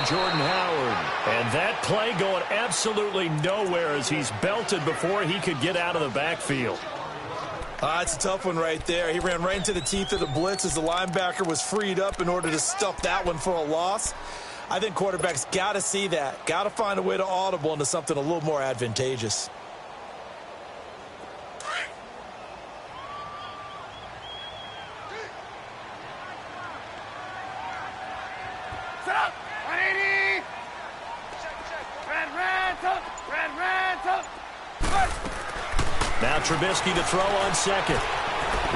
Jordan Howard. And that play going absolutely nowhere as he's belted before he could get out of the backfield. It's a tough one right there. He ran right into the teeth of the blitz as the linebacker was freed up in order to stuff that one for a loss. I think quarterbacks got to see that. Got to find a way to audible into something a little more advantageous. Set up! 180! Red, Now Trubisky to throw on second.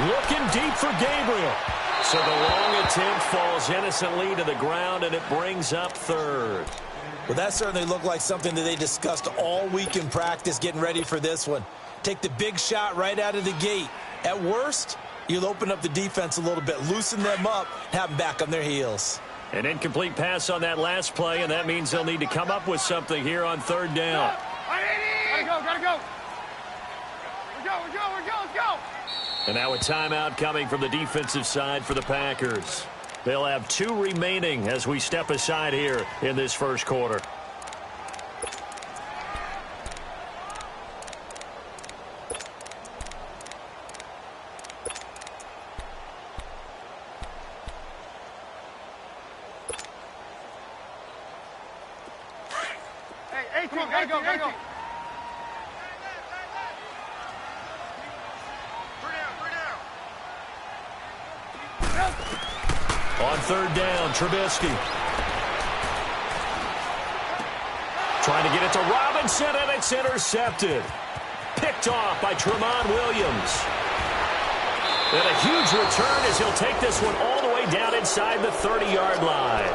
Looking deep for Gabriel. So the long attempt falls innocently to the ground, and it brings up third. Well, that certainly looked like something that they discussed all week in practice getting ready for this one. Take the big shot right out of the gate. At worst, you'll open up the defense a little bit, loosen them up, have them back on their heels. An incomplete pass on that last play, and that means they'll need to come up with something here on third down. Gotta go. Let's go. And now a timeout coming from the defensive side for the Packers. They'll have 2 remaining as we step aside here in this first quarter. Hey, gotta go. On third down, Trubisky. Trying to get it to Robinson, and it's intercepted. Picked off by Tramon Williams. And a huge return as he'll take this one all the way down inside the 30-yard line.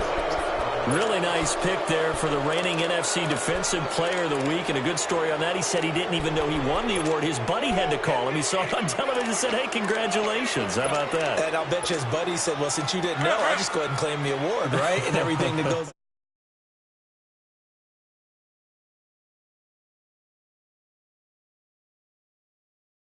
Really nice pick there for the reigning NFC Defensive Player of the Week. And a good story on that, he said he didn't even know he won the award. His buddy had to call him. He saw it on television and said, hey, congratulations. How about that? And I'll bet you his buddy said, well, since you didn't know, I'll just go ahead and claim the award, right? And everything that goes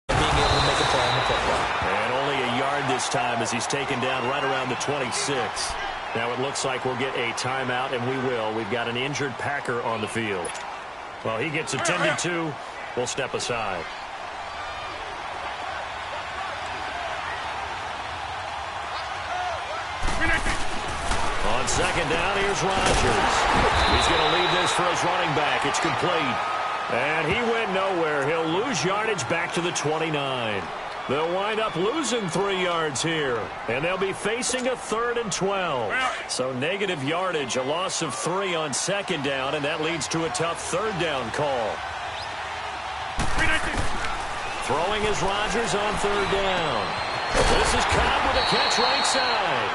being able to make a play on the football. And only a yard this time as he's taken down right around the 26. Now it looks like we'll get a timeout, and we will. We've got an injured Packer on the field. Well, he gets attended to. We'll step aside. On second down, here's Rodgers. He's going to leave this for his running back. It's complete. And he went nowhere. He'll lose yardage back to the 29. They'll wind up losing 3 yards here, and they'll be facing a 3rd and 12. So negative yardage, a loss of 3 on second down, and that leads to a tough third down call. Throwing is Rodgers on third down. This is Cobb with a catch right side,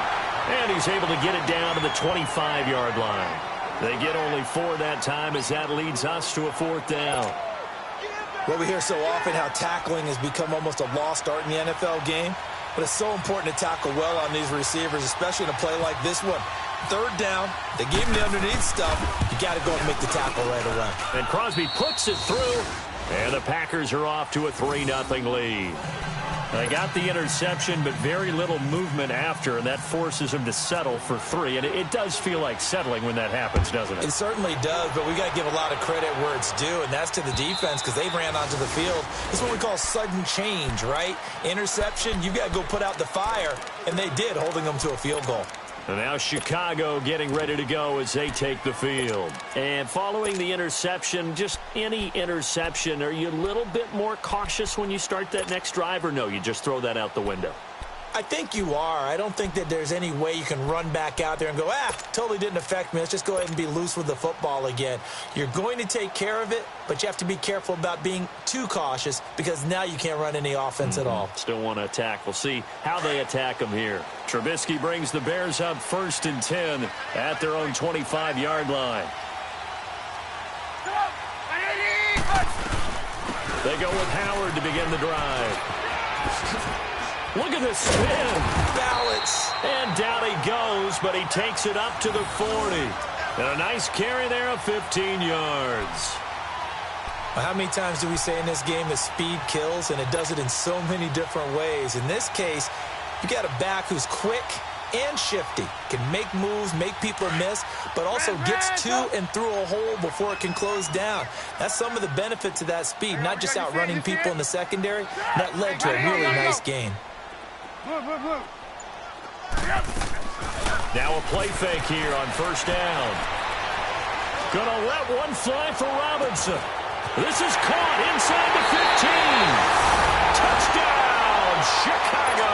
and he's able to get it down to the 25-yard line. They get only 4 that time as that leads us to a 4th down. Well, we hear so often how tackling has become almost a lost art in the NFL game, but it's so important to tackle well on these receivers, especially in a play like this one. Third down, they gave him the underneath stuff. You got to go and make the tackle right away. And Crosby puts it through, and the Packers are off to a 3-0 lead. They got the interception, but very little movement after, and that forces him to settle for 3. And it does feel like settling when that happens, doesn't it? It certainly does, but we got to give a lot of credit where it's due, and that's to the defense because they ran onto the field. This is what we call sudden change, right? Interception, you got to go put out the fire, and they did, holding them to a field goal. And now Chicago getting ready to go as they take the field. And following the interception, just any interception, are you a little bit more cautious when you start that next drive, or no, you just throw that out the window? I think you are. I don't think that there's any way you can run back out there and go, totally didn't affect me. Let's just go ahead and be loose with the football again. You're going to take care of it, but you have to be careful about being too cautious because now you can't run any offense at all. Still want to attack. We'll see how they attack them here. Trubisky brings the Bears up 1st and 10 at their own 25-yard line. They go with Howard to begin the drive. Look at this spin. Balance. And down he goes, but he takes it up to the 40. And a nice carry there of 15 yards. Well, how many times do we say in this game that speed kills, and it does it in so many different ways? In this case, you got a back who's quick, and shifty. Can make moves, make people miss, but also gets to and through a hole before it can close down. That's some of the benefits of that speed, not just outrunning people in the secondary. That led to a really nice gain. Now a play fake here on first down. Gonna let one fly for Robinson. This is caught inside the 15. Touchdown, Chicago.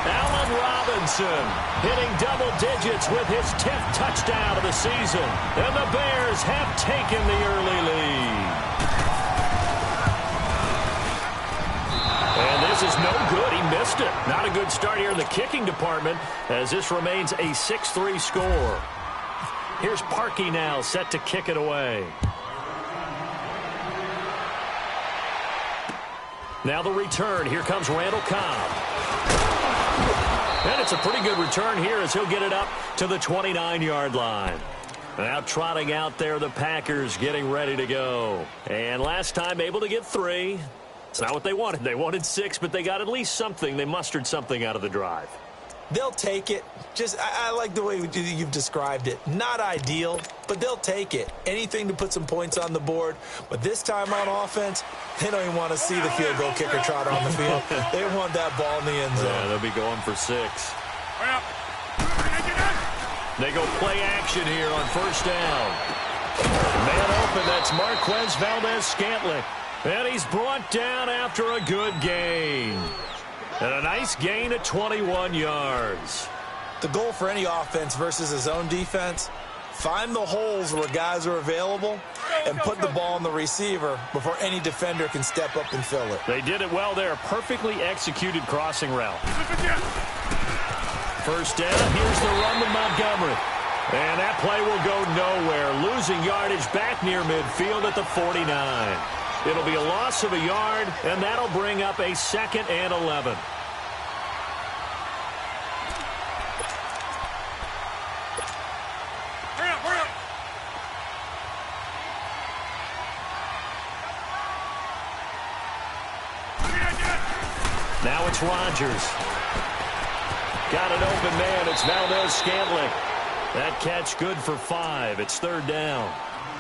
Allen Robinson hitting double digits with his 10th touchdown of the season. And the Bears have taken the early lead. And this is no good. He missed it. Not a good start here in the kicking department as this remains a 6-3 score. Here's Parkey now set to kick it away. Now the return. Here comes Randall Cobb. And it's a pretty good return here as he'll get it up to the 29-yard line. Now trotting out there, the Packers getting ready to go. And last time able to get 3. It's not what they wanted. They wanted 6, but they got at least something. They mustered something out of the drive. They'll take it. I like the way you've described it. Not ideal, but they'll take it. Anything to put some points on the board. But this time on offense, they don't even want to see the field goal kicker trot on the field. They want that ball in the end zone. Yeah, they'll be going for 6. They go play action here on first down. Man open, that's Marquez Valdez-Scantling. And he's brought down after a good gain. And a nice gain of 21 yards. The goal for any offense versus his own defense, find the holes where guys are available and put the ball on the receiver before any defender can step up and fill it. They did it well there. Perfectly executed crossing route. First down, here's the run to Montgomery. And that play will go nowhere. Losing yardage back near midfield at the 49. It'll be a loss of a yard, and that'll bring up a 2nd and 11. Hurry up. Now it's Rodgers. Got an open man. It's Valdez-Scantling. That catch good for 5. It's 3rd down.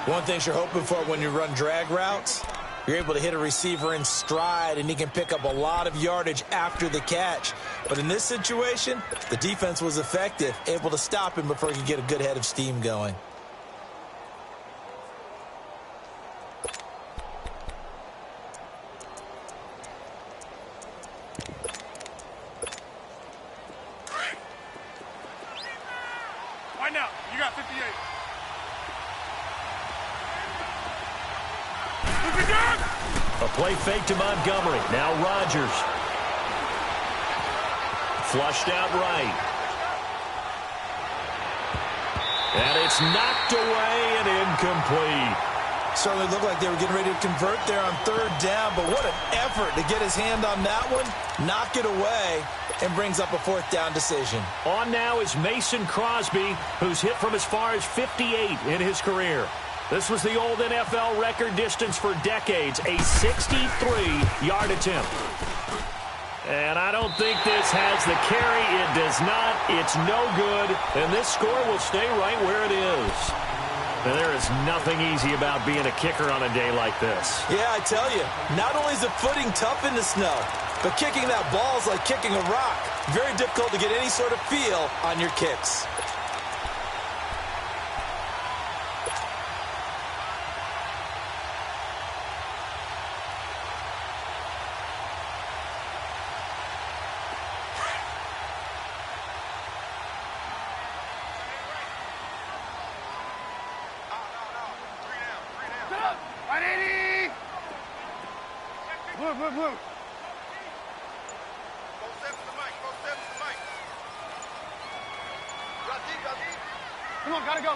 One thing you're hoping for when you run drag routes, you're able to hit a receiver in stride, and he can pick up a lot of yardage after the catch. But in this situation, the defense was effective, able to stop him before he could get a good head of steam going. Right now, you got 58. A play fake to Montgomery. Now Rodgers. Flushed out right. And it's knocked away and incomplete. Certainly looked like they were getting ready to convert there on 3rd down, but what an effort to get his hand on that one, knock it away, and brings up a 4th down decision. On now is Mason Crosby, who's hit from as far as 58 in his career. This was the old NFL record distance for decades, a 63-yard attempt. And I don't think this has the carry. It does not. It's no good. And this score will stay right where it is. And there is nothing easy about being a kicker on a day like this. Yeah, I tell you, not only is the footing tough in the snow, but kicking that ball is like kicking a rock. Very difficult to get any sort of feel on your kicks. Blue. Come on, gotta go.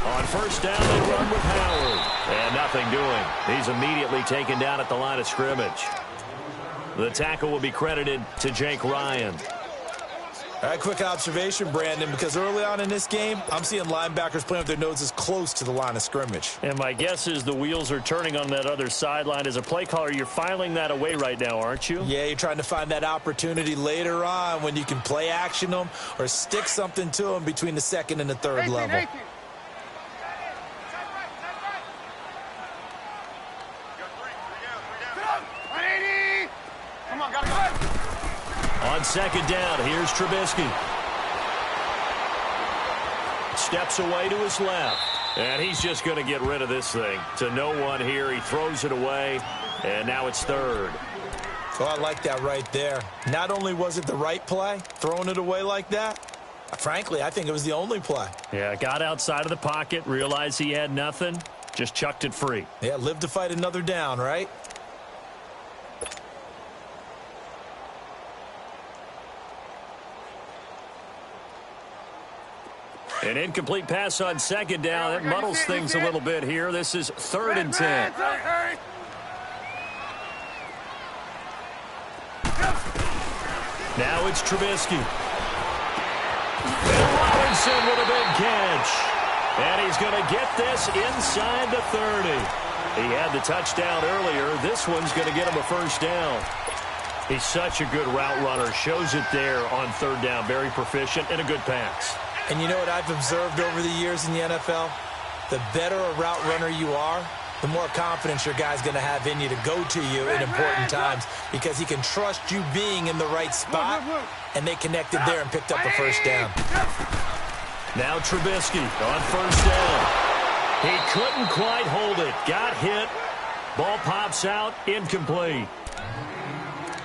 On first down, they run with Howard. And nothing doing. He's immediately taken down at the line of scrimmage. The tackle will be credited to Jake Ryan. All right, quick observation, Brandon, because early on in this game, I'm seeing linebackers playing with their noses close to the line of scrimmage. And my guess is the wheels are turning on that other sideline. As a play caller, you're filing that away right now, aren't you? Yeah, you're trying to find that opportunity later on when you can play action them or stick something to them between the second and the third level. 18. Come on, gotta go. On second down, here's Trubisky. Steps away to his left. And he's just going to get rid of this thing. To no one here. He throws it away. And now it's third. Oh, I like that right there. Not only was it the right play, throwing it away like that, frankly, I think it was the only play. Yeah, got outside of the pocket, realized he had nothing, just chucked it free. Yeah, live to fight another down, right? An incomplete pass on second down. That muddles things a little bit here. This is 3rd and 10. Now it's Trubisky. And Robinson with a big catch. And he's going to get this inside the 30. He had the touchdown earlier. This one's going to get him a first down. He's such a good route runner. Shows it there on third down. Very proficient and a good pass. And you know what I've observed over the years in the NFL? The better a route runner you are, the more confidence your guy's going to have in you to go to you in important times because he can trust you being in the right spot, and they connected there and picked up a first down. Now Trubisky on first down. He couldn't quite hold it. Got hit. Ball pops out. Incomplete.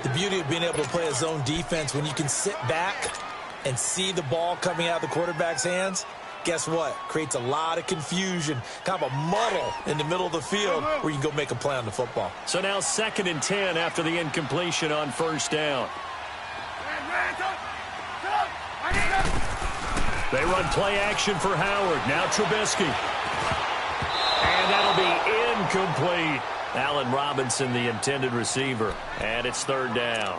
The beauty of being able to play a zone defense when you can sit back and see the ball coming out of the quarterback's hands, guess what? Creates a lot of confusion, kind of a muddle in the middle of the field where you can go make a play on the football. So now 2nd and 10 after the incompletion on first down. They run play action for Howard. Now Trubisky. And that'll be incomplete. Allen Robinson, the intended receiver. And it's 3rd down.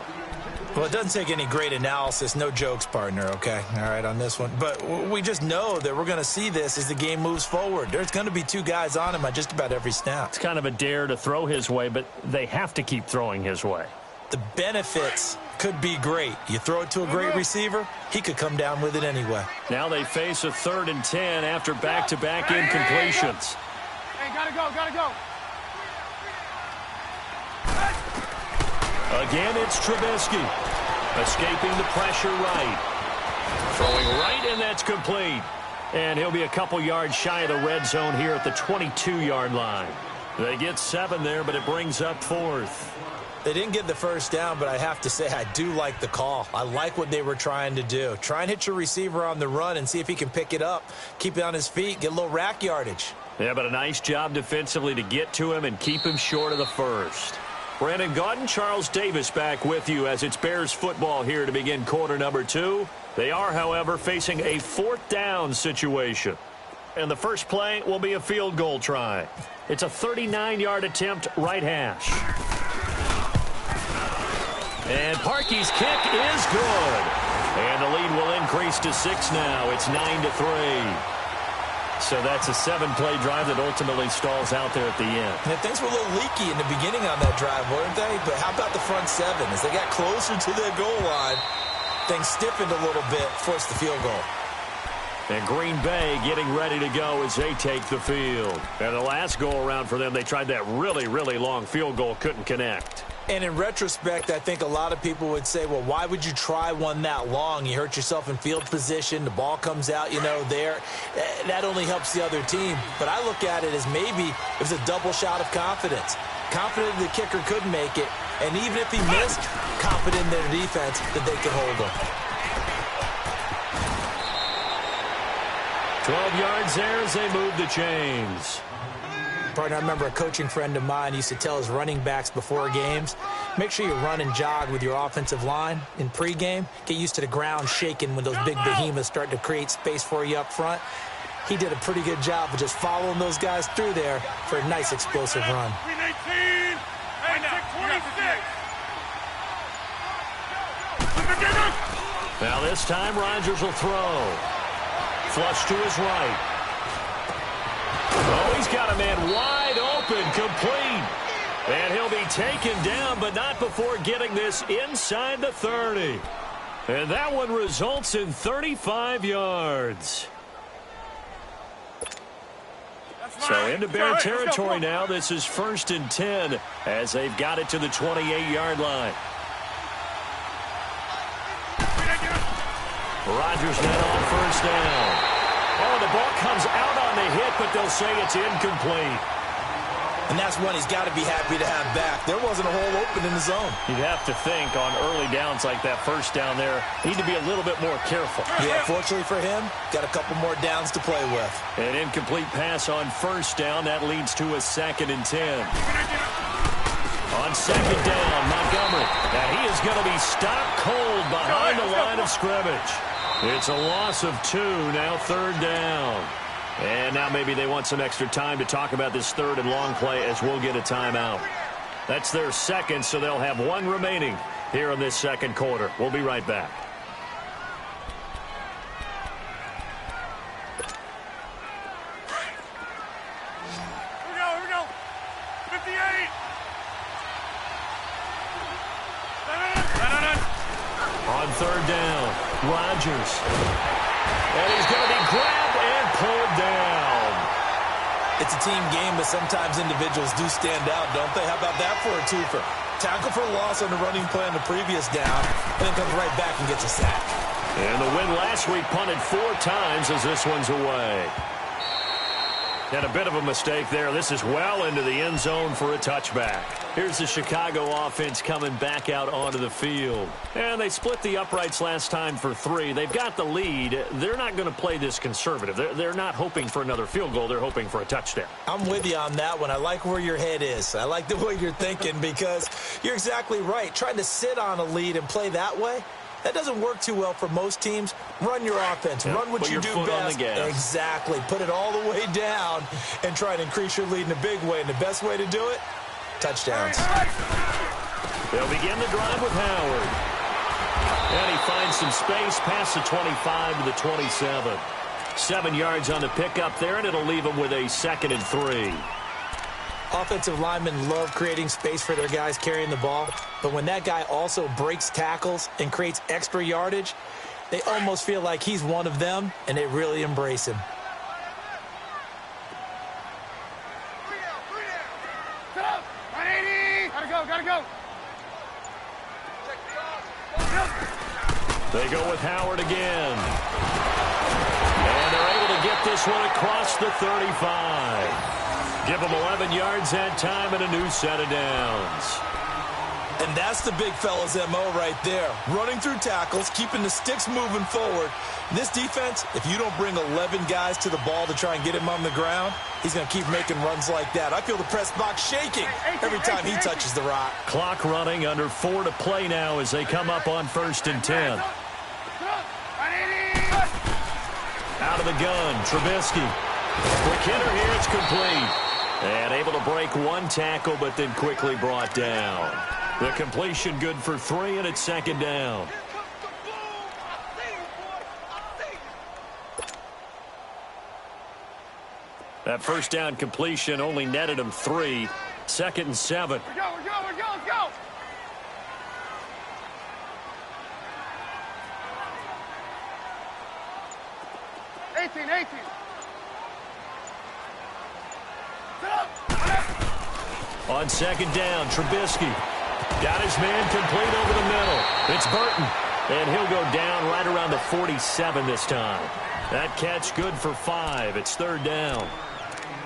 Well, it doesn't take any great analysis. No jokes, partner, okay? All right, on this one. But we just know that we're going to see this as the game moves forward. There's going to be 2 guys on him on just about every snap. It's kind of a dare to throw his way, but they have to keep throwing his way. The benefits could be great. You throw it to a great receiver, he could come down with it anyway. Now they face a 3rd and 10 after back-to-back incompletions. Hey, gotta go, gotta go. Again, it's Trubisky. Escaping the pressure right. Throwing right, and that's complete. And he'll be a couple yards shy of the red zone here at the 22-yard line. They get 7 there, but it brings up 4th. They didn't get the first down, but I have to say I do like the call. I like what they were trying to do. Try and hit your receiver on the run and see if he can pick it up, keep it on his feet, get a little rack yardage. Yeah, but a nice job defensively to get to him and keep him short of the first. Brandon Gaudin, Charles Davis back with you as it's Bears football here to begin quarter number 2. They are, however, facing a 4th down situation. And the first play will be a field goal try. It's a 39-yard attempt, right hash. And Parkey's kick is good. And the lead will increase to 6 now. It's 9-3. So that's a 7-play drive that ultimately stalls out there at the end. Yeah, things were a little leaky in the beginning on that drive, weren't they? But how about the front 7? As they got closer to their goal line, things stiffened a little bit, forced the field goal. And Green Bay getting ready to go as they take the field. And the last go-around for them, they tried that really, really long field goal, couldn't connect. And in retrospect, I think a lot of people would say, well, why would you try one that long? You hurt yourself in field position. The ball comes out, there. That only helps the other team. But I look at it as maybe it was a double shot of confidence. Confident the kicker could make it. And even if he missed, confident in their defense that they could hold him. 12 yards there as they move the chains. Partner, I remember a coaching friend of mine used to tell his running backs before games, make sure you run and jog with your offensive line in pregame. Get used to the ground shaking when those big behemoths start to create space for you up front. He did a pretty good job of just following those guys through there for a nice explosive run. 18. Hey, now, 26. Now this time Rodgers will throw. Flush to his right. Oh, he's got a man wide open, complete. And he'll be taken down, but not before getting this inside the 30. And that one results in 35 yards. So into Bear territory now. This is 1st and 10 as they've got it to the 28-yard line. Rodgers now on 1st down. Oh, the ball comes out on the hit, but they'll say it's incomplete. And that's one he's got to be happy to have back. There wasn't a hole open in the zone. You'd have to think on early downs like that 1st down there, need to be a little bit more careful. Yeah, fortunately for him, got a couple more downs to play with. An incomplete pass on 1st down. That leads to a 2nd and 10. On 2nd down, Montgomery. Now he is going to be stopped cold behind the line of scrimmage. It's a loss of 2, now 3rd down. And now maybe they want some extra time to talk about this 3rd and long play as we'll get a timeout. That's their 2nd, so they'll have 1 remaining here in this 2nd quarter. We'll be right back. Here we go. 58. On 3rd down, Rodgers. And he's going to be grabbed and pulled down. It's a team game, but sometimes individuals do stand out, don't they? How about that for a twofer? Tackle for a loss on the running play on the previous down, and then comes right back and gets a sack. And the win last week punted 4 times as this one's away. And a bit of a mistake there. This is well into the end zone for a touchback. Here's the Chicago offense coming back out onto the field. And they split the uprights last time for 3. They've got the lead. They're not going to play this conservative. They're not hoping for another field goal. They're hoping for a touchdown. I'm with you on that one. I like where your head is. I like the way you're thinking because you're exactly right. Trying to sit on a lead and play that way, that doesn't work too well for most teams. Run your offense. Yeah, run what you do best. Exactly. Put it all the way down and try to increase your lead in a big way. And the best way to do it, touchdowns. They'll begin the drive with Howard. And he finds some space past the 25 to the 27. 7 yards on the pickup there, and it'll leave him with a 2nd and 3. Offensive linemen love creating space for their guys carrying the ball, but when that guy also breaks tackles and creates extra yardage, they almost feel like he's one of them, and they really embrace him. Set up. 180. Gotta go. They go with Howard again. And they're able to get this one across the 35. Give them 11 yards that time and a new set of downs. And that's the big fella's MO right there. Running through tackles, keeping the sticks moving forward. This defense, if you don't bring 11 guys to the ball to try and get him on the ground, he's going to keep making runs like that. I feel the press box shaking every time he touches the rock. Clock running, under 4 to play now as they come up on 1st and 10. Out of the gun, Trubisky. Quick hitter here, it's complete. And able to break 1 tackle, but then quickly brought down. The completion good for 3, and it's 2nd down. That 1st down completion only netted him 3. 2nd and 7. We're go. Let's go. Eighteen. On 2nd down, Trubisky got his man complete over the middle. It's Burton, and he'll go down right around the 47 this time. That catch good for 5. It's 3rd down.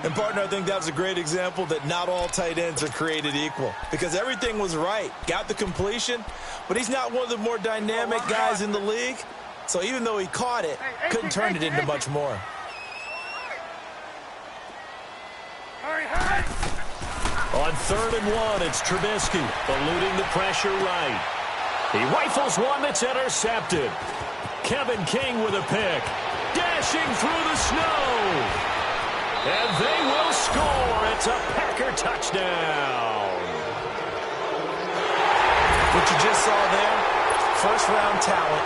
And, partner, I think that was a great example that not all tight ends are created equal because everything was right. Got the completion, but he's not one of the more dynamic guys in the league. So even though he caught it, couldn't turn it into much more. Hurry. On 3rd and 1, it's Trubisky eluding the pressure right. He rifles one that's intercepted. Kevin King with a pick. Dashing through the snow. And they will score. It's a Packer touchdown. What you just saw there, first-round talent,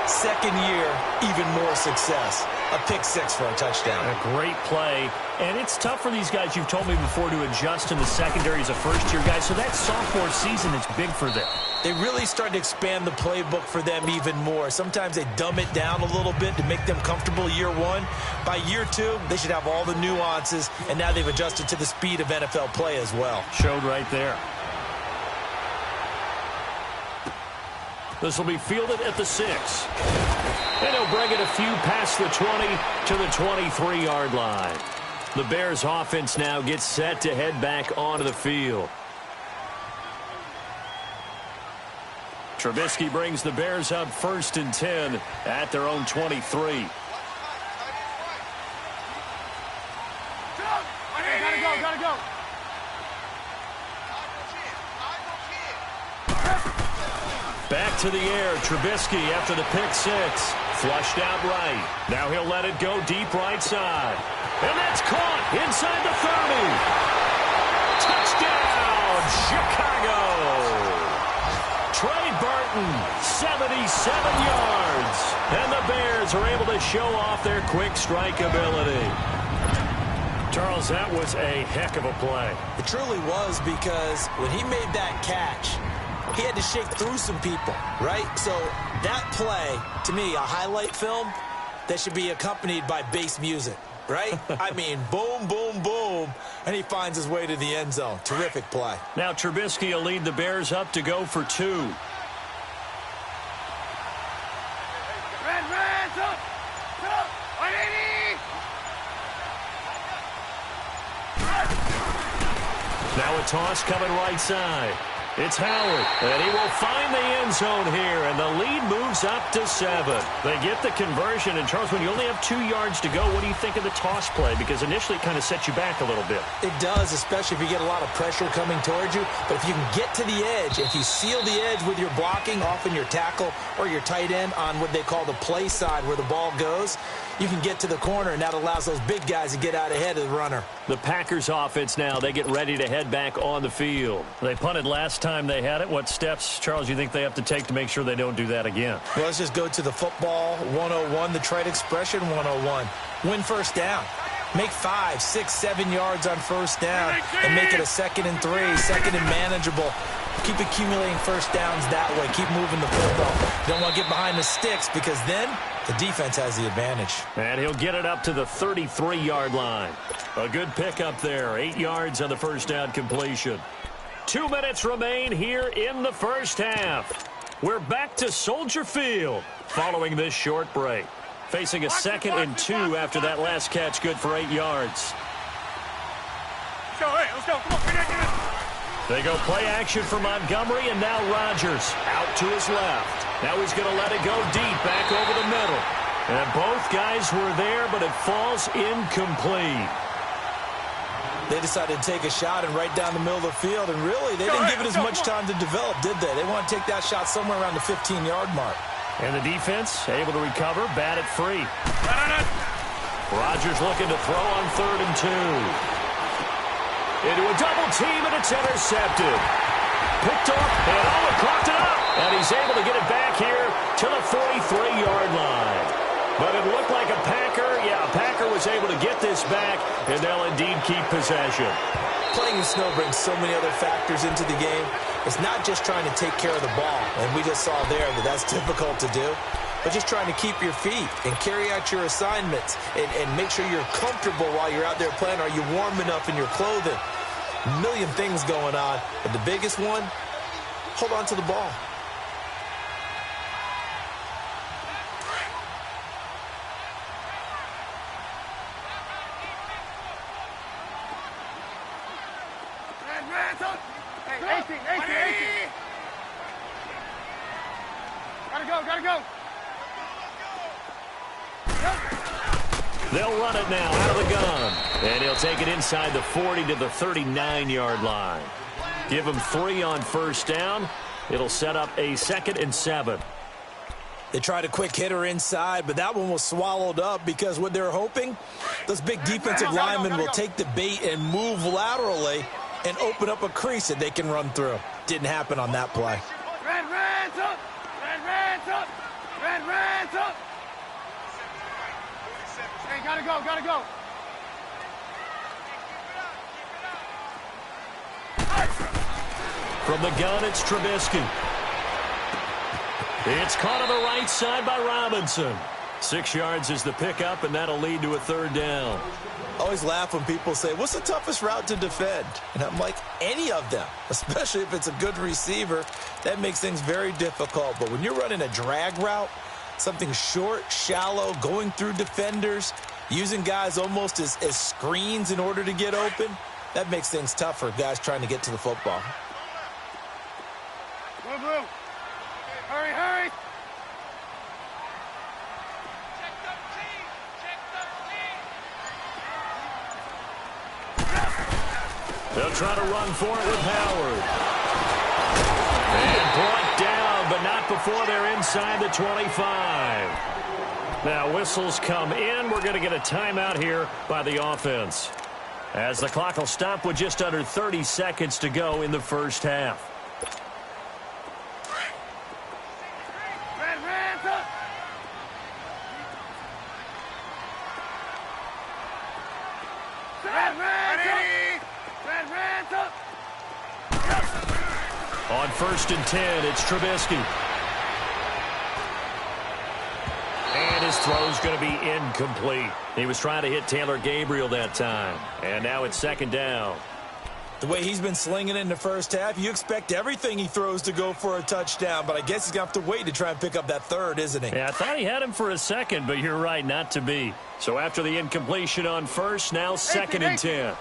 Second year, even more success. A pick six for a touchdown. A great play. And it's tough for these guys, you've told me before, to adjust in the secondary as a first-year guy. So that sophomore season is big for them. They really start to expand the playbook for them even more. Sometimes they dumb it down a little bit to make them comfortable year one. By year two, they should have all the nuances, and now they've adjusted to the speed of NFL play as well. Showed right there. This will be fielded at the 6. And he'll bring it a few past the 20 to the 23-yard line. The Bears offense now gets set to head back onto the field. Trubisky brings the Bears up 1st and 10 at their own 23. Gotta go. Back to the air, Trubisky after the pick 6. Flushed out right. Now he'll let it go deep right side. And that's caught inside the 30. Touchdown, Chicago. Trey Burton, 77 yards. And the Bears are able to show off their quick strike ability. Charles, that was a heck of a play. It truly was, because when he made that catch, he had to shake through some people, right? So that play, to me, a highlight film that should be accompanied by bass music, right? I mean, boom, boom, boom, and he finds his way to the end zone. Terrific play. Now Trubisky will lead the Bears up to go for 2. Red, up. 180. Now a toss coming right side. It's Howard, and he will find the end zone here, and the lead moves up to 7. They get the conversion, and Charles, when you only have 2 yards to go, what do you think of the toss play? Because initially it kind of sets you back a little bit. It does, especially if you get a lot of pressure coming towards you. But if you can get to the edge, if you seal the edge with your blocking, often your tackle or your tight end on what they call the play side where the ball goes, you can get to the corner, and that allows those big guys to get out ahead of the runner. The Packers offense now, they get ready to head back on the field. They punted last time they had it. What steps, Charles, you think they have to take to make sure they don't do that again? Well, let's just go to the football 101, the trade expression 101. Win first down. Make 5, 6, 7 yards on first down and make it a 2nd and 3, 2nd and manageable. Keep accumulating first downs that way. Keep moving the football. You don't want to get behind the sticks, because then the defense has the advantage. And he'll get it up to the 33-yard line. A good pickup there. 8 yards on the first down completion. 2 minutes remain here in the first half. We're back to Soldier Field following this short break. Facing a 2nd and 2 after that last catch, good for 8 yards. Let's go. Come on, get in. They go play action for Montgomery, and now Rodgers out to his left. Now he's going to let it go deep back over the middle. And both guys were there, but it falls incomplete. They decided to take a shot and right down the middle of the field, and really, they didn't give it as much time to develop, did they? They want to take that shot somewhere around the 15-yard mark. And the defense able to recover, bat it free. Rodgers looking to throw on 3rd and 2. Into a double team, and it's intercepted. Picked off, and Owen clocked it up. And he's able to get it back here to the 43-yard line. But it looked like a Packer. Yeah, a Packer was able to get this back, and they'll indeed keep possession. Playing in snow brings so many other factors into the game. It's not just trying to take care of the ball, and we just saw there that that's difficult to do, but just trying to keep your feet and carry out your assignments and make sure you're comfortable while you're out there playing. Are you warm enough in your clothing? A million things going on, but the biggest one, hold on to the ball. Hey, 18. Gotta go. They'll run it now out of the gun. And he'll take it inside the 40 to the 39-yard line. Give him 3 on first down. It'll set up a 2nd and 7. They tried a quick hitter inside, but that one was swallowed up because what they're hoping, those big defensive linemen will take the bait and move laterally and open up a crease that they can run through. Didn't happen on that play. Red, up. Red, up. Red. Hey, gotta go, gotta go. From the gun, it's Trubisky. It's caught on the right side by Robinson. 6 yards is the pickup, and that'll lead to a third down. I always laugh when people say, what's the toughest route to defend? And I'm like, any of them, especially if it's a good receiver. That makes things very difficult. But when you're running a drag route, something short, shallow, going through defenders, using guys almost as screens in order to get open, that makes things tough for guys trying to get to the football. Blue, blue. Hurry, hurry. They'll try to run for it with Howard. And brought down, but not before they're inside the 25. Now whistles come in. We're going to get a timeout here by the offense, as the clock will stop with just under 30 seconds to go in the first half. On 1st and 10, it's Trubisky. And his throw's going to be incomplete. He was trying to hit Taylor Gabriel that time. And now it's 2nd down. The way he's been slinging it in the first half, you expect everything he throws to go for a touchdown, but I guess he's going to have to wait to try and pick up that third, isn't he? Yeah, I thought he had him for a second, but you're right, not to be. So after the incompletion on 1st, now 2nd and 10.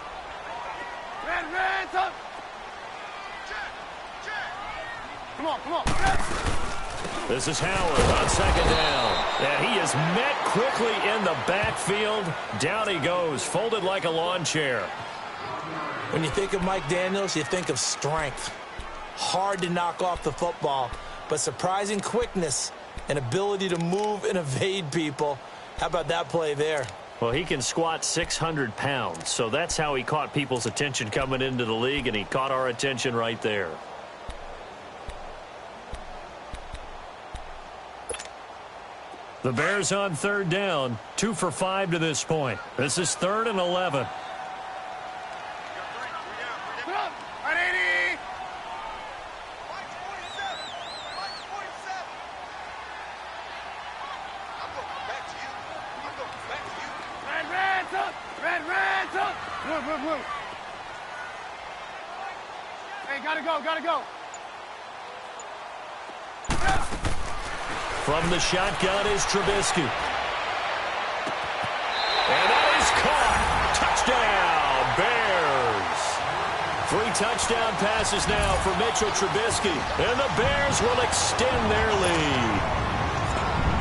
Come on, come on. This is Howard on 2nd down. And he is met quickly in the backfield. Down he goes, folded like a lawn chair. When you think of Mike Daniels, you think of strength. Hard to knock off the football, but surprising quickness and ability to move and evade people. How about that play there? Well, he can squat 600 pounds, so that's how he caught people's attention coming into the league, and he caught our attention right there. The Bears on 3rd down, 2 for 5 to this point. This is 3rd and 11. Hey, gotta go, gotta go. From the shotgun is Trubisky. And that is caught. Touchdown, Bears. 3 touchdown passes now for Mitchell Trubisky. And the Bears will extend their lead.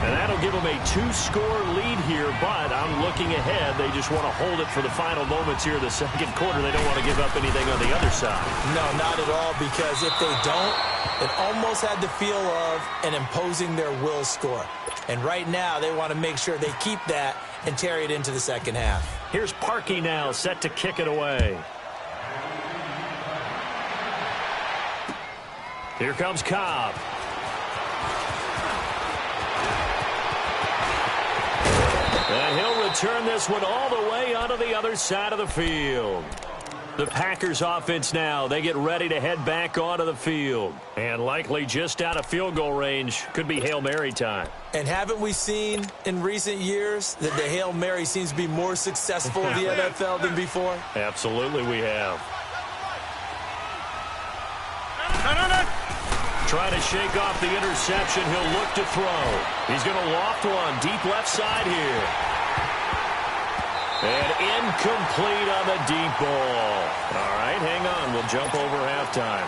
And that'll give them a 2-score lead here, but I'm looking ahead. They just want to hold it for the final moments here in the 2nd quarter. They don't want to give up anything on the other side. No, not at all, because if they don't, it almost had the feel of an imposing their will score. And right now, they want to make sure they keep that and carry it into the 2nd half. Here's Parkey now, set to kick it away. Here comes Cobb. And he'll return this one all the way onto the other side of the field. The Packers offense now, they get ready to head back onto the field. And likely just out of field goal range, could be Hail Mary time. And haven't we seen in recent years that the Hail Mary seems to be more successful in the NFL than before? Absolutely we have. Trying to shake off the interception. He'll look to throw. He's going to loft one deep left side here. And incomplete on the deep ball. All right, hang on. We'll jump over halftime.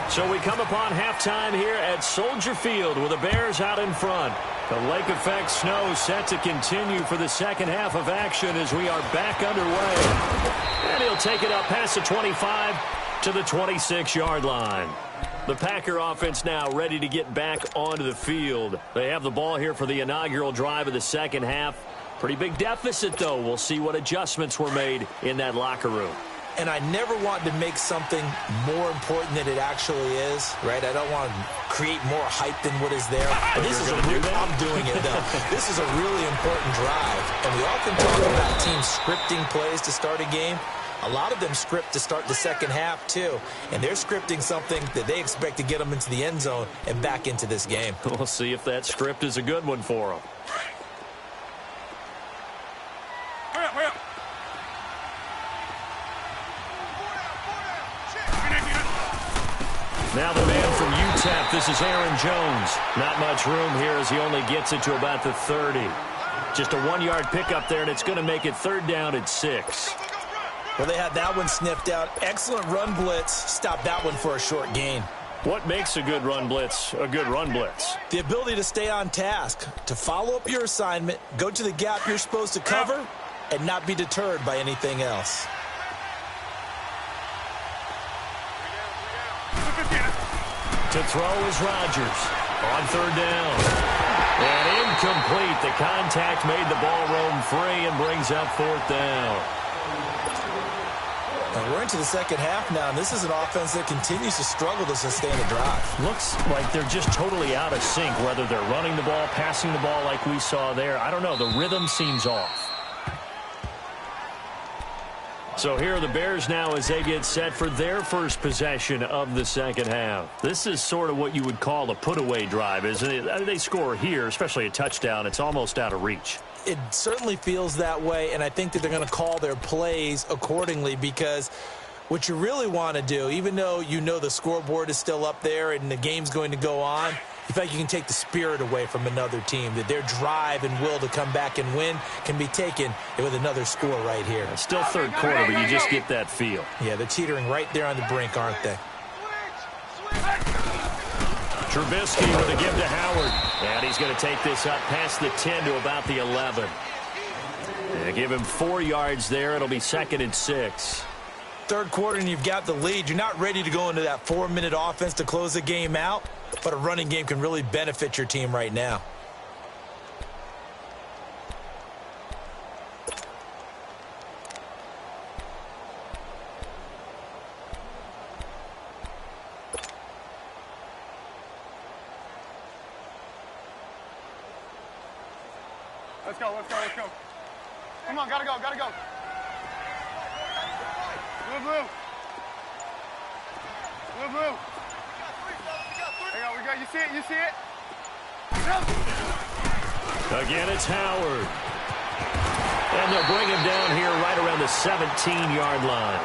So we come upon halftime here at Soldier Field with the Bears out in front. The lake effect snow set to continue for the 2nd half of action as we are back underway. And he'll take it up past the 25 to the 26-yard line. The Packer offense now ready to get back onto the field. They have the ball here for the inaugural drive of the 2nd half. Pretty big deficit, though. We'll see what adjustments were made in that locker room. and I never want to make something more important than it actually is, right? I don't want to create more hype than what is there. But this is I'm doing it, though. This is a really important drive, and we often talk about teams scripting plays to start a game. A lot of them script to start the second half, too. And they're scripting something that they expect to get them into the end zone and back into this game. We'll see if that script is a good one for them. Hurry up. Now the man from UTEP, this is Aaron Jones. Not much room here as he only gets it to about the 30. Just a 1-yard pickup there, and it's going to make it 3rd down and 6. Well, they had that one sniffed out. Excellent run blitz. Stopped that one for a short gain. What makes a good run blitz a good run blitz? The ability to stay on task, to follow up your assignment, go to the gap you're supposed to cover, and not be deterred by anything else. To throw is Rodgers on 3rd down. And incomplete. The contact made the ball roam free and brings up 4th down. And we're into the second half now, and this is an offense that continues to struggle to sustain a drive. Looks like they're just totally out of sync, whether they're running the ball, passing the ball like we saw there. I don't know. The rhythm seems off. So here are the Bears now as they get set for their first possession of the second half. This is sort of what you would call a put-away drive, isn't it? They score here, especially a touchdown. It's almost out of reach. It certainly feels that way, and I think that they're going to call their plays accordingly, because what you really want to do, even though you know the scoreboard is still up there and the game's going to go on, you feel like you can take the spirit away from another team, that their drive and will to come back and win can be taken with another score right here. It's still 3rd quarter, but you just get that feel. Yeah, they're teetering right there on the brink, aren't they? Trubisky with a give to Howard. And he's going to take this up past the 10 to about the 11. And give him 4 yards there. It'll be 2nd and 6. 3rd quarter and you've got the lead. You're not ready to go into that 4-minute offense to close the game out, but a running game can really benefit your team right now. Let's go. Come on, gotta go. Blue. There we go. You see it? Again, it's Howard. And they'll bring him down here right around the 17-yard line.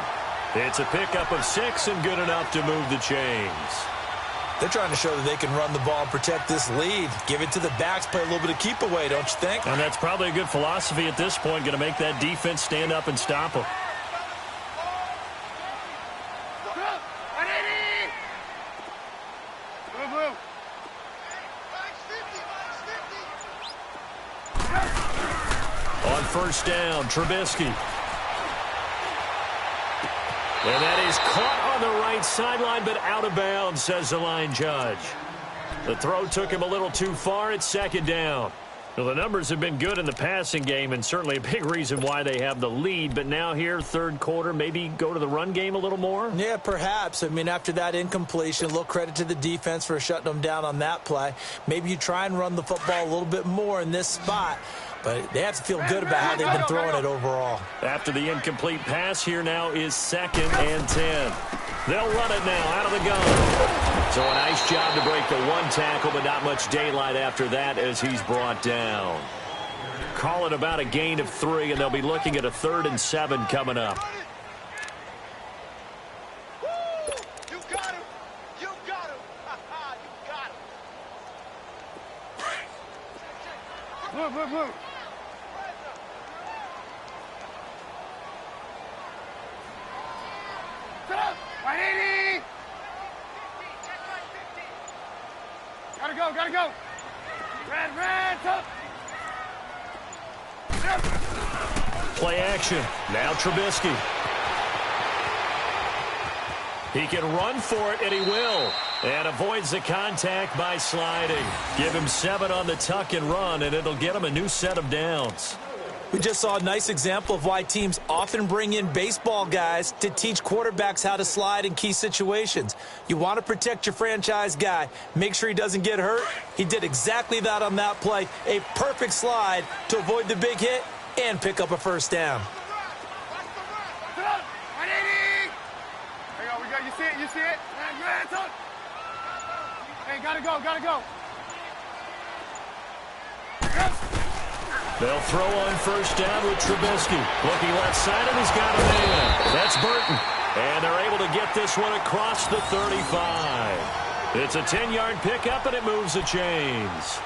It's a pickup of 6 and good enough to move the chains. They're trying to show that they can run the ball and protect this lead. Give it to the backs, play a little bit of keep away, don't you think? And that's probably a good philosophy at this point, going to make that defense stand up and stop them. On 1st down, Trubisky. And that is caught on the right sideline, but out of bounds, says the line judge. The throw took him a little too far. It's 2nd down. Well, the numbers have been good in the passing game, and certainly a big reason why they have the lead. But now here, 3rd quarter, maybe go to the run game a little more? Yeah, perhaps. I mean, after that incompletion, a little credit to the defense for shutting them down on that play. Maybe you try and run the football a little bit more in this spot. But they have to feel good about how they've been throwing it overall. After the incomplete pass, here now is 2nd and 10. They'll run it now out of the gun. So a nice job to break the 1 tackle, but not much daylight after that as he's brought down. Call it about a gain of 3, and they'll be looking at a 3rd and 7 coming up. You got him. You got him. You got him. Blue. Set up. 180. Gotta go. Red, up. Play action. Now Trubisky. He can run for it, and he will. And avoids the contact by sliding. Give him 7 on the tuck and run, and it'll get him a new set of downs. We just saw a nice example of why teams often bring in baseball guys to teach quarterbacks how to slide in key situations. You want to protect your franchise guy. Make sure he doesn't get hurt. He did exactly that on that play. A perfect slide to avoid the big hit and pick up a first down. You see it? You see it? Hey, gotta go, gotta go. They'll throw on first down with Trubisky. Looking left side, and he's got a man. That's Burton. And they're able to get this one across the 35. It's a 10-yard pickup, and it moves the chains.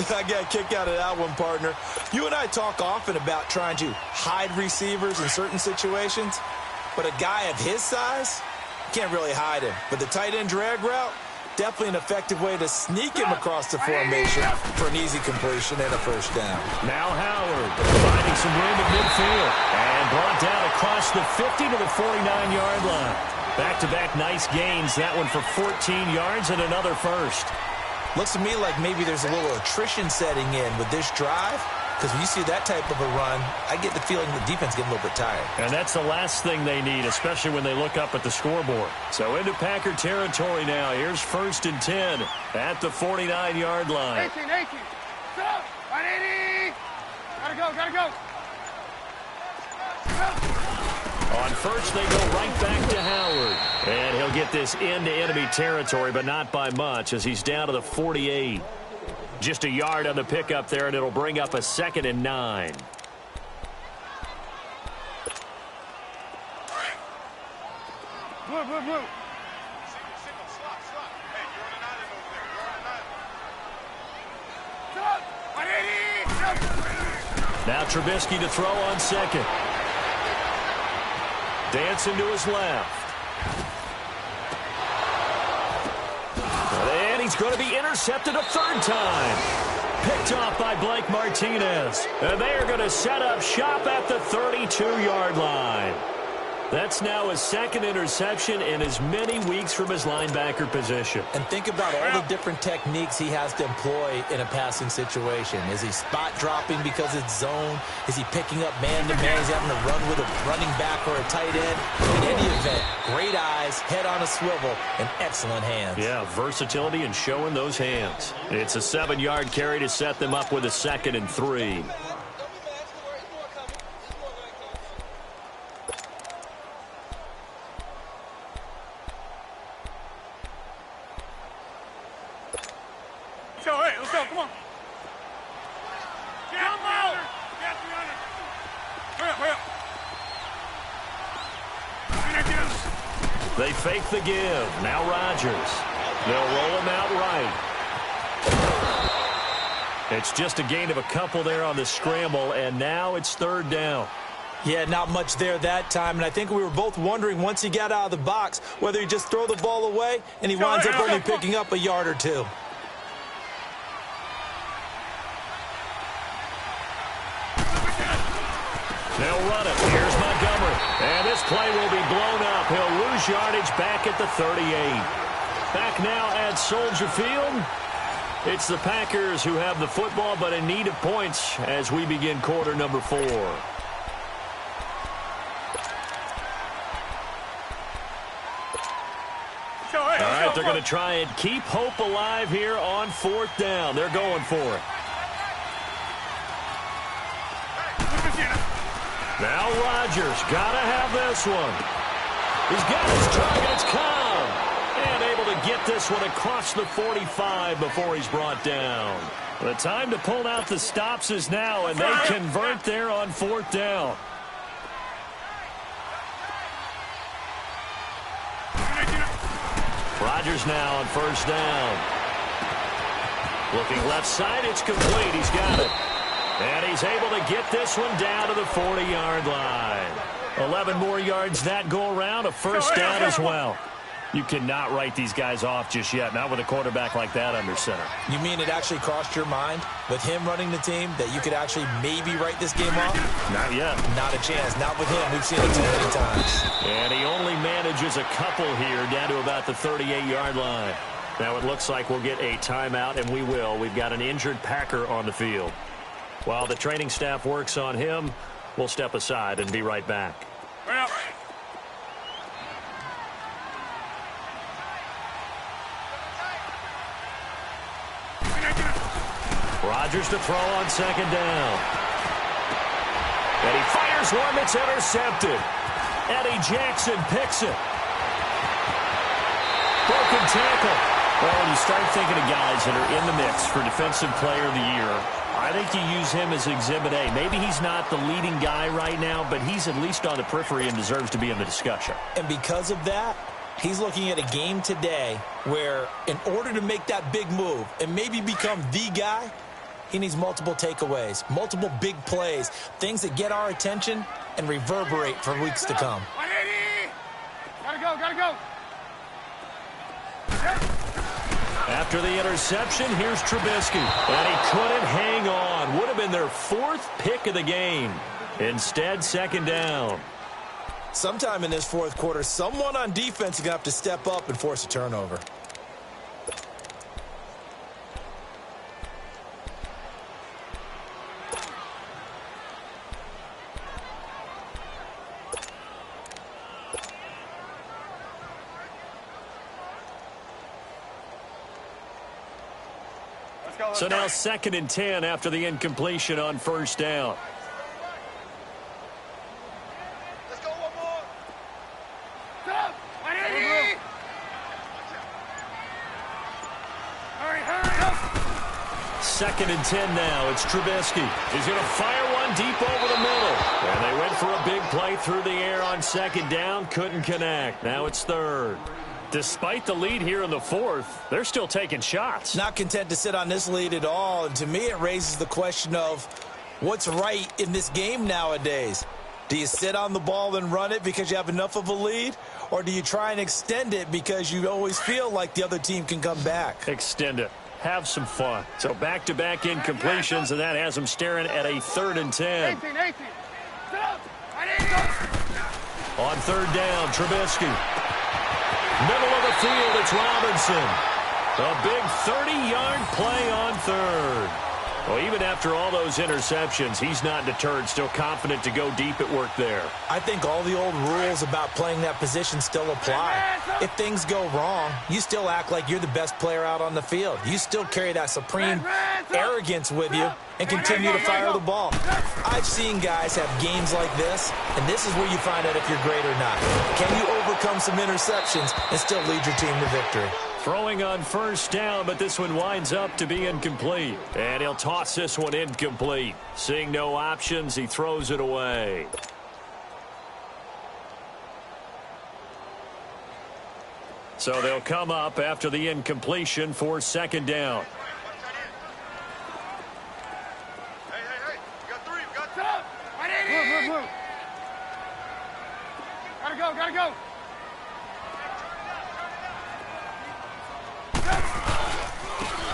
I got a kick out of that one, partner. You and I talk often about trying to hide receivers in certain situations, but a guy of his size can't really hide him. But the tight end drag route, definitely an effective way to sneak him across the formation for an easy completion and a first down. Now Howard finding some room at midfield and brought down across the 50 to the 49-yard line. Back-to-back nice gains. That one for 14 yards and another first. Looks to me like maybe there's a little attrition setting in with this drive, because when you see that type of a run, I get the feeling the defense getting a little bit tired. And that's the last thing they need, especially when they look up at the scoreboard. So into Packer territory now. Here's 1st and 10 at the 49-yard line. 18. Stop. 180. Gotta go, gotta go. On first, they go right back to Howard. And he'll get this into enemy territory, but not by much, as he's down to the 48. Just a yard on the pickup there, and it'll bring up a 2nd and 9. Blue. Now Trubisky to throw on second. Dancing to his left. And he's going to be intercepted a third time. Picked off by Blake Martinez. And they are going to set up shop at the 32-yard line. That's now his 2nd interception in as many weeks from his linebacker position. And think about all the different techniques he has to employ in a passing situation. Is he spot dropping because it's zone? Is he picking up man-to-man? Is he having to run with a running back or a tight end? In any event, great eyes, head on a swivel, and excellent hands. Yeah, versatility and showing those hands. It's a 7-yard carry to set them up with a 2nd and 3. Let's go, come on. Come on. Hurry up. They fake the give. Now Rodgers. They'll roll him out right. It's just a gain of a couple there on the scramble, and now it's 3rd down. Yeah, not much there that time, and I think we were both wondering once he got out of the box whether he'd just throw the ball away, and he winds up only picking up a yard or two. They'll run it. Here's Montgomery. And this play will be blown up. He'll lose yardage back at the 38. Back now at Soldier Field. It's the Packers who have the football, but in need of points as we begin quarter number 4. All right, they're going to try and keep hope alive here on 4th down. They're going for it. Now Rodgers got to have this one. He's got his targets come. And able to get this one across the 45 before he's brought down. The time to pull out the stops is now, and they convert there on 4th down. Rodgers now on first down. Looking left side, it's complete. He's got it. And he's able to get this one down to the 40-yard line. 11 more yards that go around, a first down as well. You cannot write these guys off just yet, not with a quarterback like that under center. You mean it actually crossed your mind with him running the team that you could actually maybe write this game off? Not yet. Not a chance. Not with him. We've seen it too many times. And he only manages a couple here down to about the 38-yard line. Now it looks like we'll get a timeout, and we will. We've got an injured Packer on the field. While the training staff works on him, we'll step aside and be right back. Well. Rodgers to throw on second down. And he fires one that's intercepted. Eddie Jackson picks it. Broken tackle. Well, when you start thinking of guys that are in the mix for Defensive Player of the Year, I think you use him as Exhibit A. Maybe he's not the leading guy right now, but he's at least on the periphery and deserves to be in the discussion. And because of that, he's looking at a game today where in order to make that big move and maybe become the guy, he needs multiple takeaways, multiple big plays, things that get our attention and reverberate for weeks to come. 180! Gotta go. After the interception, here's Trubisky. And he couldn't hang on. Would have been their fourth pick of the game. Instead, second down. Sometime in this fourth quarter, someone on defense is going to have to step up and force a turnover. So now 2nd and 10 after the incompletion on first down. Let's go one more. Stop! 180! Hurry up! 2nd and 10 now. It's Trubisky. He's going to fire one deep over the middle. And they went for a big play through the air on second down. Couldn't connect. Now it's third. Despite the lead here in the fourth, they're still taking shots. Not content to sit on this lead at all. And to me, it raises the question of what's right in this game nowadays. Do you sit on the ball and run it because you have enough of a lead? Or do you try and extend it because you always feel like the other team can come back? Extend it. Have some fun. So back-to-back incompletions, and that has them staring at a 3rd and 10. 18. Stop! 180! On third down, Trubisky. Middle of the field, it's Robinson. A big 30-yard play on third. Well, even after all those interceptions, he's not deterred, still confident to go deep at work there. I think all the old rules about playing that position still apply. If things go wrong, you still act like you're the best player out on the field. You still carry that supreme arrogance with you and continue to fire the ball. I've seen guys have games like this, and this is where you find out if you're great or not. Can you overcome some interceptions and still lead your team to victory? Throwing on first down, but this one winds up to be incomplete. And he'll toss this one incomplete. Seeing no options, he throws it away. So they'll come up after the incompletion for second down. Hey. You got 3. You got stop! 180! Move. Gotta go.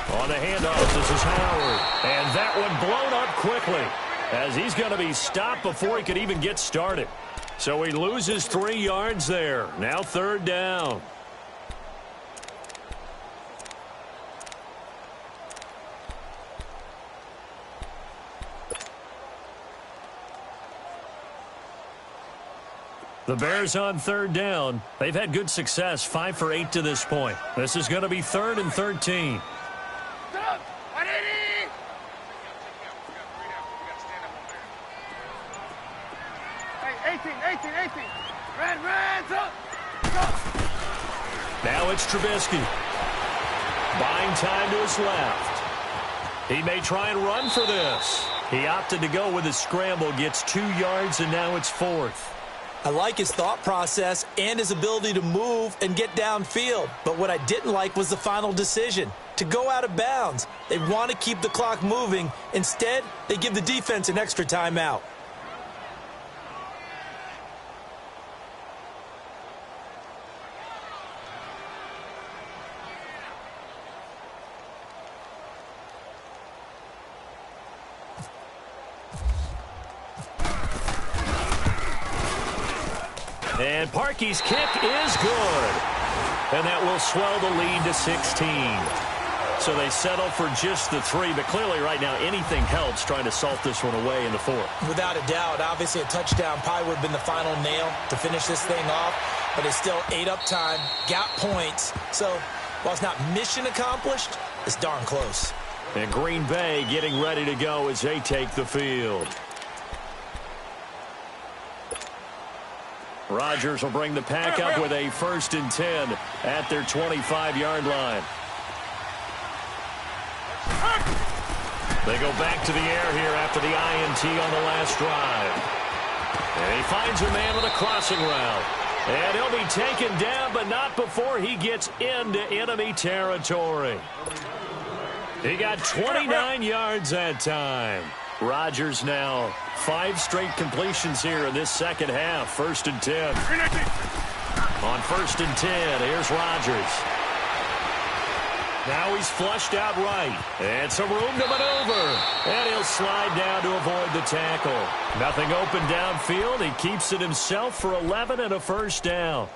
On the handoff, this is Howard. And that one blown up quickly as he's going to be stopped before he could even get started. So he loses 3 yards there. Now third down. The Bears on third down. They've had good success, 5 for 8 to this point. This is going to be 3rd and 13. Stop! 180! Hey, 18. Red, stop! Now it's Trubisky. Buying time to his left. He may try and run for this. He opted to go with a scramble, gets 2 yards, and now it's 4th. I like his thought process and his ability to move and get downfield. But what I didn't like was the final decision, to go out of bounds. They want to keep the clock moving. Instead, they give the defense an extra timeout. And Parkey's kick is good. And that will swell the lead to 16. So they settle for just the 3, but clearly right now anything helps trying to salt this one away in the 4th. Without a doubt, obviously a touchdown probably would have been the final nail to finish this thing off, but it's still ate up time, got points. So while it's not mission accomplished, it's darn close. And Green Bay getting ready to go as they take the field. Rodgers will bring the pack up with a 1st and 10 at their 25-yard line. They go back to the air here after the INT on the last drive. And he finds a man with a crossing route. And he'll be taken down, but not before he gets into enemy territory. He got 29 yards that time. Rodgers now 5 straight completions here in this second half. 1st and 10. On 1st and 10, here's Rodgers. Now he's flushed out right. And some room to maneuver. And he'll slide down to avoid the tackle. Nothing open downfield. He keeps it himself for 11 and a 1st down.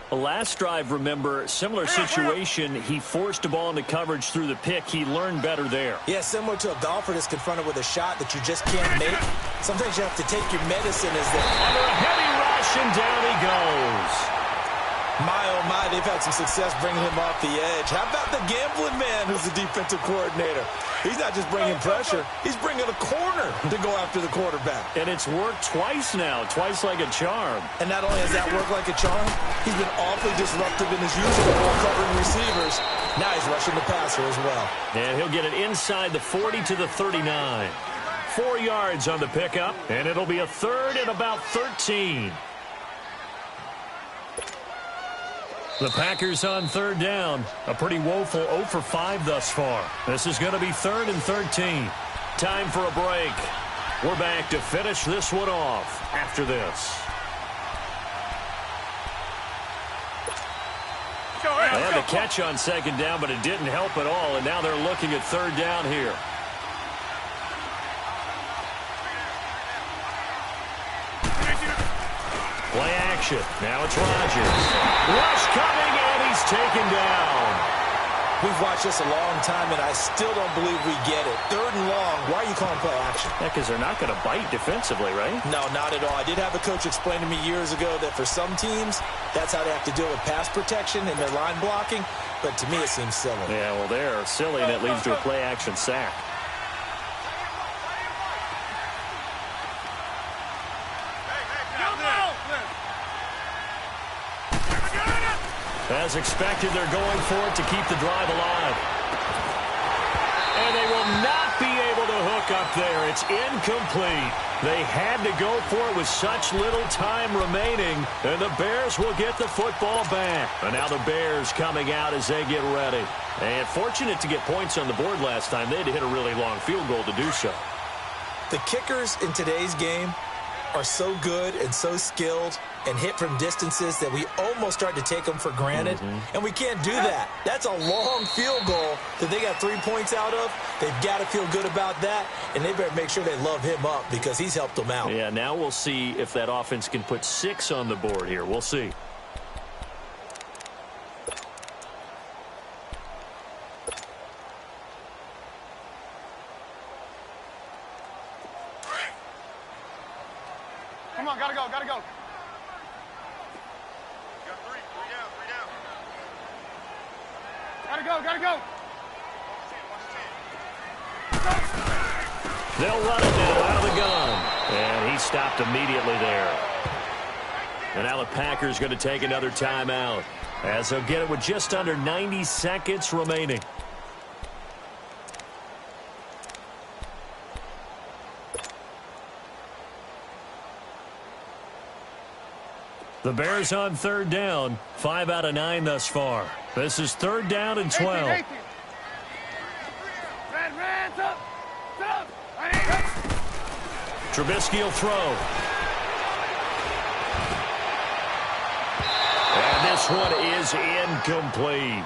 The last drive, remember, similar situation. He forced a ball into coverage through the pick. He learned better there. Yeah, similar to a golfer that's confronted with a shot that you just can't make. Sometimes you have to take your medicine as the... Under a heavy rush, and down he goes. My, oh my, they've had some success bringing him off the edge. How about the gambling man who's the defensive coordinator? He's not just bringing pressure. He's bringing a corner to go after the quarterback. And it's worked twice now, twice like a charm. And not only has that worked like a charm, he's been awfully disruptive in his usual role covering receivers. Now he's rushing the passer as well. And he'll get it inside the 40 to the 39. 4 yards on the pickup, and it'll be a 3rd and about 13. The Packers on 3rd down. A pretty woeful 0 for 5 thus far. This is going to be 3rd and 13. Time for a break. We're back to finish this one off after this. They had the catch on 2nd down, but it didn't help at all, and now they're looking at 3rd down here. Play action. Now it's Rodgers. Rush coming, and he's taken down. We've watched this a long time, and I still don't believe we get it. 3rd and long. Why are you calling play action? Yeah, because they're not going to bite defensively, right? No, not at all. I did have a coach explain to me years ago that for some teams, that's how they have to deal with pass protection and their line blocking. But to me, it seems silly. Yeah, well, they're silly, and it leads to a play action sack. As expected, they're going for it to keep the drive alive. And they will not be able to hook up there. It's incomplete. They had to go for it with such little time remaining, and the Bears will get the football back. And now the Bears coming out as they get ready. And fortunate to get points on the board last time. They had to hit a really long field goal to do so. The kickers in today's game are so good and so skilled and hit from distances that we almost start to take them for granted. And we can't do that. That's a long field goal that they got 3 points out of. They've got to feel good about that, and they better make sure they love him up because he's helped them out. Yeah, now we'll see if that offense can put 6 on the board here. We'll see. Come on, gotta go, gotta go. Got 3 down. Gotta go. They'll run it now out of the gun. And he stopped immediately there. And now the Packers going to take another timeout as they'll get it with just under 90 seconds remaining. The Bears on 3rd down, 5 out of 9 thus far. This is 3rd down and 12. 18. Red, up. Trubisky will throw. And this one is incomplete.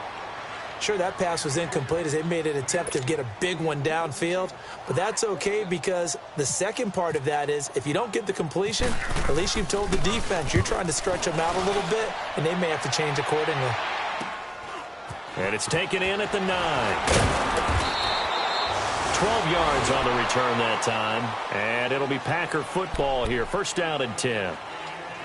Sure, that pass was incomplete as they made an attempt to get a big one downfield, but that's okay because the second part of that is if you don't get the completion, at least you've told the defense you're trying to stretch them out a little bit, and they may have to change accordingly. And it's taken in at the 9. 12 yards on the return that time. And it'll be Packer football here. First down and 10.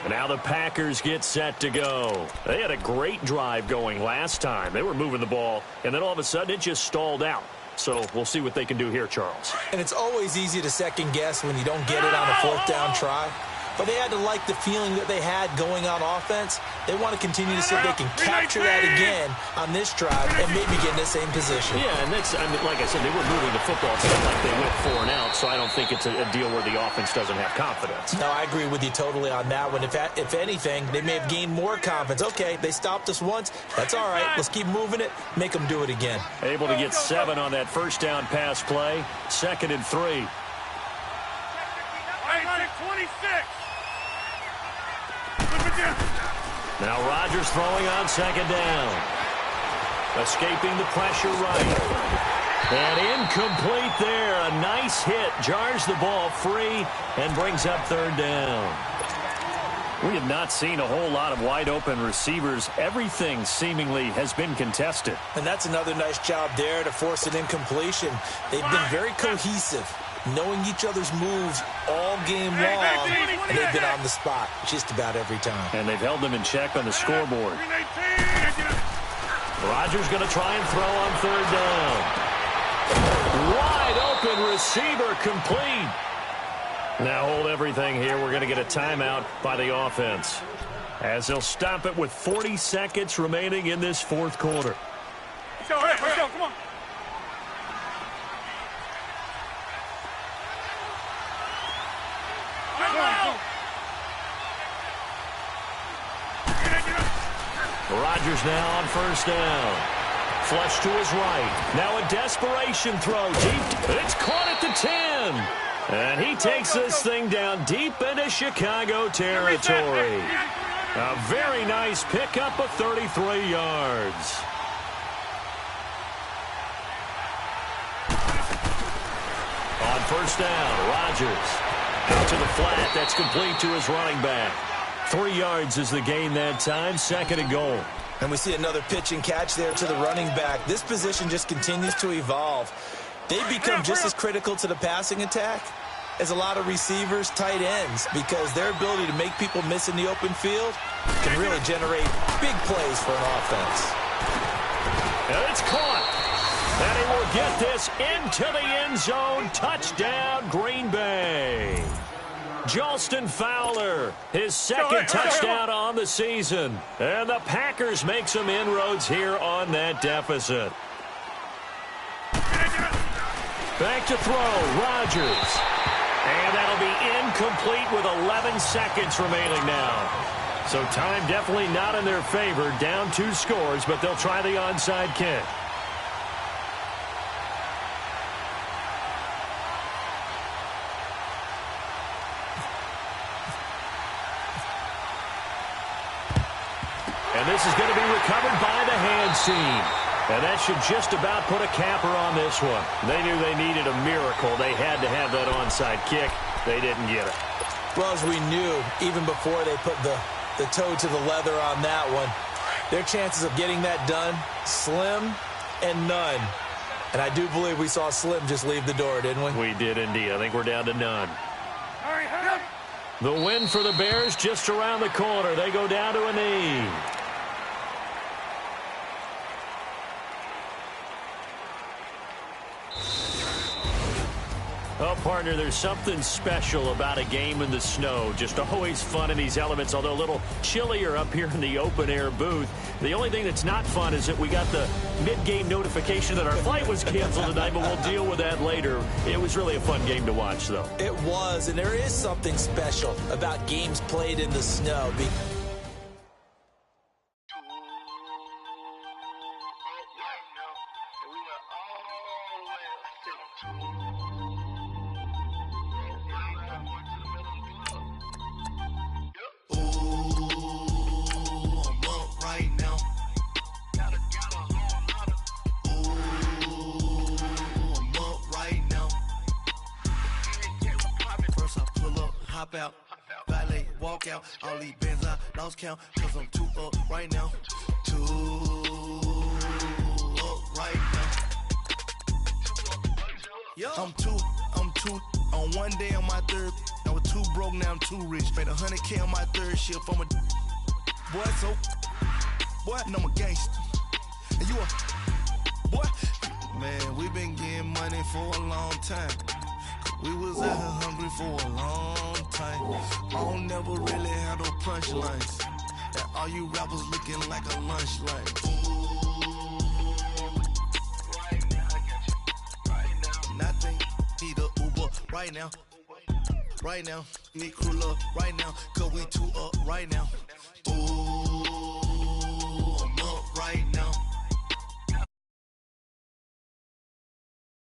And now the Packers get set to go. They had a great drive going last time. They were moving the ball, and then all of a sudden it just stalled out. So we'll see what they can do here, Charles. And it's always easy to second guess when you don't get it on a fourth down try. But they had to like the feeling that they had going on offense. They want to continue to see if they can capture that again on this drive and maybe get in the same position. Yeah, and that's, I mean, like I said, they were moving the football. It's not like they went 4 and out, so I don't think it's a deal where the offense doesn't have confidence. No, I agree with you totally on that one. If anything, they may have gained more confidence. Okay, they stopped us once. That's all right. Let's keep moving it. Make them do it again. Able to get 7 on that first down pass play. 2nd and 3. 26. Now Rodgers throwing on 2nd down. Escaping the pressure right. And incomplete there. A nice hit. Jars the ball free and brings up 3rd down. We have not seen a whole lot of wide open receivers. Everything seemingly has been contested. And that's another nice job there to force an incompletion. They've been very cohesive, knowing each other's moves all game long, and they've been on the spot just about every time. And they've held them in check on the scoreboard. Rodgers going to try and throw on 3rd down. Wide open receiver complete. Now hold everything here. We're going to get a timeout by the offense, as they'll stop it with 40 seconds remaining in this 4th quarter. Let's go, come on. Rodgers now on 1st down. Flush to his right. Now a desperation throw deep. It's caught at the 10. And he takes this thing down deep into Chicago territory. A very nice pickup of 33 yards. On 1st down, Rodgers out to the flat. That's complete to his running back. 3 yards is the gain that time. 2nd and goal. And we see another pitch and catch there to the running back. This position just continues to evolve. They become just as critical to the passing attack as a lot of receivers, tight ends, because their ability to make people miss in the open field can really generate big plays for an offense. And it's caught. And he will get this into the end zone. Touchdown, Green Bay. Jalston Fowler, his 2nd touchdown on the season. And the Packers make some inroads here on that deficit. Back to throw, Rodgers. And that'll be incomplete with 11 seconds remaining now. So time definitely not in their favor. Down 2 scores, but they'll try the onside kick. And this is going to be recovered by the hands team. And that should just about put a capper on this one. They knew they needed a miracle. They had to have that onside kick. They didn't get it. Well, as we knew, even before they put the toe to the leather on that one, their chances of getting that done, slim and none. And I do believe we saw Slim just leave the door, didn't we? We did indeed. I think we're down to none. The win for the Bears just around the corner. They go down to a knee. Oh, partner, there's something special about a game in the snow. Just always fun in these elements, although a little chillier up here in the open-air booth. The only thing that's not fun is that we got the mid-game notification that our flight was canceled tonight, but we'll deal with that later. It was really a fun game to watch, though. It was, and there is something special about games played in the snow. Out, valet, walk out, all these bands I lost count, cause I'm too up right now, too right now. I'm two on one day on my third. I was too broke, now I'm too rich. Made 100K on my third shift. I'm a boy, so boy, and I'm a gangster. And you a boy, man. We been getting money for a long time. We was out here hungry for a long time. I don't never really have no punchlines. And all you rappers looking like a lunch line. Nothing, need a Uber right now. Right now, need crew up right now, cause we two up right now. Ooh,